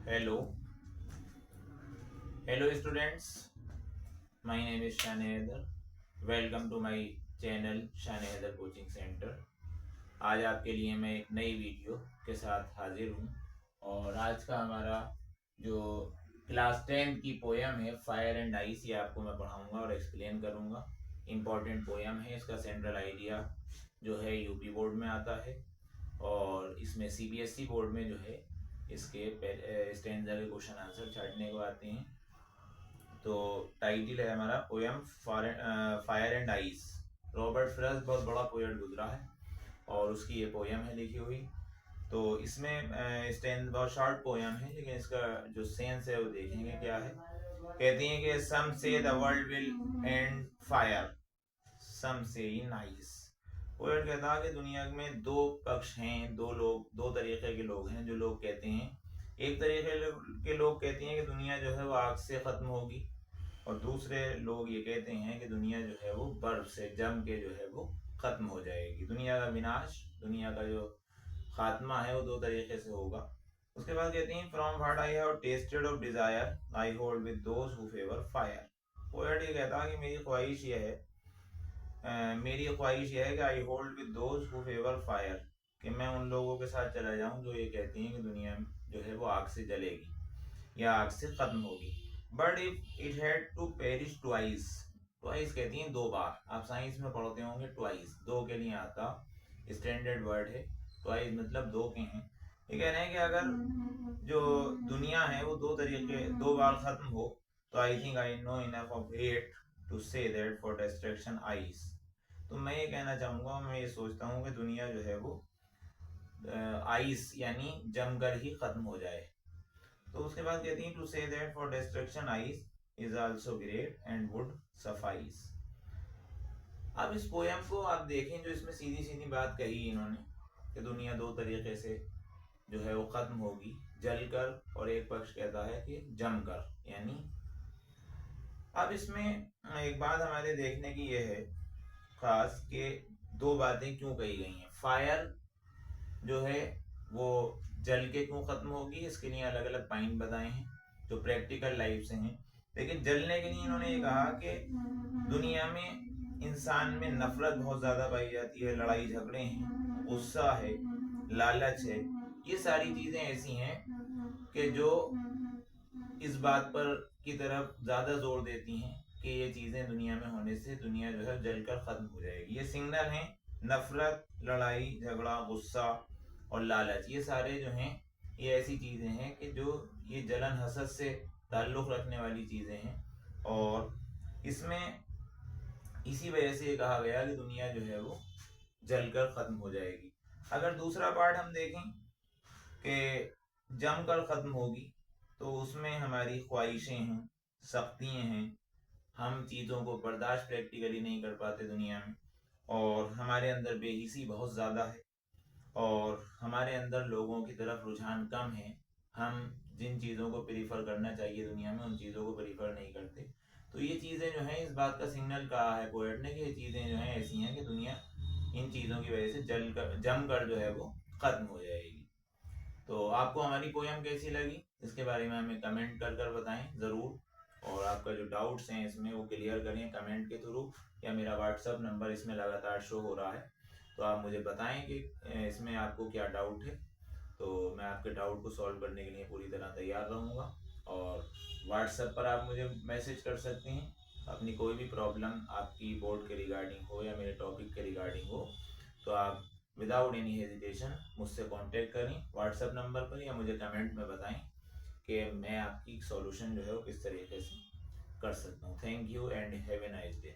Hello, hello students. My name is Shane Heather. Welcome to my channel Shane Heather Coaching Center. आज आपके लिए मैं एक नई वीडियो के साथ हाजिर हूँ और आज का हमारा जो क्लास 10 की पोयम है फायर एंड आइस, ये आपको मैं पढ़ाऊंगा और एक्सप्लेन करूंगा। इम्पोर्टेंट पोयम है। इसका सेंट्रल आइडिया जो है यूपी बोर्ड में आता है और इसमें सीबीएसई बोर्ड में जो है इसके स्टैंजा के क्वेश्चन आंसर छाटने को आते हैं। तो टाइटल है हमारा poem fire and ice. Robert Frost बहुत बड़ा पोएट गुजरा है और उसकी ये पोयम है लिखी हुई। तो इसमें स्टैंड बहुत शॉर्ट पोयम है, लेकिन इसका जो सेंस है वो देखेंगे क्या है। कहती हैं कि some say the world will end fire, some say in ice. Poet कहता है कि दुनिया में दो पक्ष हैं, दो तरीके के लोग हैं। जो लोग कहते हैं, एक तरीके के लोग कहते हैं कि दुनिया जो है वो आग से खत्म होगी, और दूसरे लोग ये कहते हैं कि दुनिया जो है वो बर्फ से जम के जो है वो खत्म हो जाएगी। दुनिया का विनाश, दुनिया का जो खात्मा है वो दो तरीके से होगा। उसके बाद कहते हैं from what I have tested of desire I hold with those who favour fire. Poet ये कहता है कि मेरी ख्वाहिश ये है कि I hold with those who favour fire, कि मैं उन लोगों के साथ चला जाऊं जो ये कहती हैं कि दुनिया जो है वो आग से जलेगी या आग से खत्म होगी। But if it had to perish twice, twice कहती हैं दो बार। आप साइंस में पढ़ते होंगे ट्वाइस, दो के लिए आता स्टैंडर्ड वर्ड है। ट्वाइस मतलब दो के हैं। ये कह रहे हैं कि अगर जो दुनिया है वो दो बार खत्म हो, तो I think I know enough of it to say that for destruction ice. तो मैं ये कहना चाहूंगा, मैं ये सोचता हूँ कि दुनिया जो है वो आइस यानी जमकर ही खत्म हो जाए। तो उसके बाद कहती हैं to say that for destruction ice is also great and would suffice. अब इस पोयम को आप देखें, जो इसमें सीधी सीधी बात कही इन्होंने कि दुनिया दो तरीके से जो है वो खत्म होगी, जलकर, और एक पक्ष कहता है कि जमकर यानी। अब इसमें एक बात हमारे देखने की ये है खास कि दो बातें क्यों कही गई हैं। फायर जो है वो जल के क्यों खत्म होगी, इसके लिए अलग अलग पॉइंट बताए हैं जो प्रैक्टिकल लाइफ से हैं। लेकिन जलने के लिए इन्होंने ये कहा कि दुनिया में इंसान में नफरत बहुत ज्यादा पाई जाती है, लड़ाई झगड़े हैं, गुस्सा है, लालच है। ये सारी चीजें ऐसी हैं कि जो इस बात पर की तरफ ज्यादा जोर देती हैं कि ये चीजें दुनिया में होने से दुनिया जो है जलकर खत्म हो जाएगी। ये सिग्नल हैं, नफरत, लड़ाई झगड़ा, गुस्सा और लालच। ये सारे जो हैं ये ऐसी चीजें हैं कि जो ये जलन हसद से ताल्लुक रखने वाली चीजें हैं, और इसमें इसी वजह से ये कहा गया कि दुनिया जो है वो जलकर खत्म हो जाएगी। अगर दूसरा पार्ट हम देखें कि जमकर खत्म होगी, तो उसमें हमारी ख्वाहिशें हैं, सख्तियाँ हैं, हम चीज़ों को बर्दाश्त प्रैक्टिकली नहीं कर पाते दुनिया में, और हमारे अंदर बेहिसी बहुत ज़्यादा है, और हमारे अंदर लोगों की तरफ रुझान कम है। हम जिन चीज़ों को प्रीफर करना चाहिए दुनिया में, उन चीज़ों को प्रीफर नहीं करते। तो ये चीज़ें जो हैं, इस बात का सिग्नल कहा है पोएट ने कि ये चीज़ें जो हैं ऐसी हैं कि दुनिया इन चीज़ों की वजह से जमकर जो है वो खत्म हो जाएगी। तो आपको हमारी पोयम कैसी लगी, इसके बारे में हमें कमेंट कर कर बताएं ज़रूर, और आपका जो डाउट्स हैं इसमें वो क्लियर करें कमेंट के थ्रू, या मेरा व्हाट्सअप नंबर इसमें लगातार शो हो रहा है, तो आप मुझे बताएं कि इसमें आपको क्या डाउट है। तो मैं आपके डाउट को सॉल्व करने के लिए पूरी तरह तैयार रहूँगा, और व्हाट्सएप पर आप मुझे मैसेज कर सकते हैं अपनी कोई भी प्रॉब्लम आपकी बोर्ड के रिगार्डिंग हो या मेरे टॉपिक के रिगार्डिंग हो, तो आप विदाउट एनी हेजिटेशन मुझसे कांटेक्ट करें व्हाट्सएप नंबर पर, या मुझे कमेंट में बताएं कि मैं आपकी सॉल्यूशन जो है वो किस तरीके से कर सकता हूँ। Thank you and have a nice day.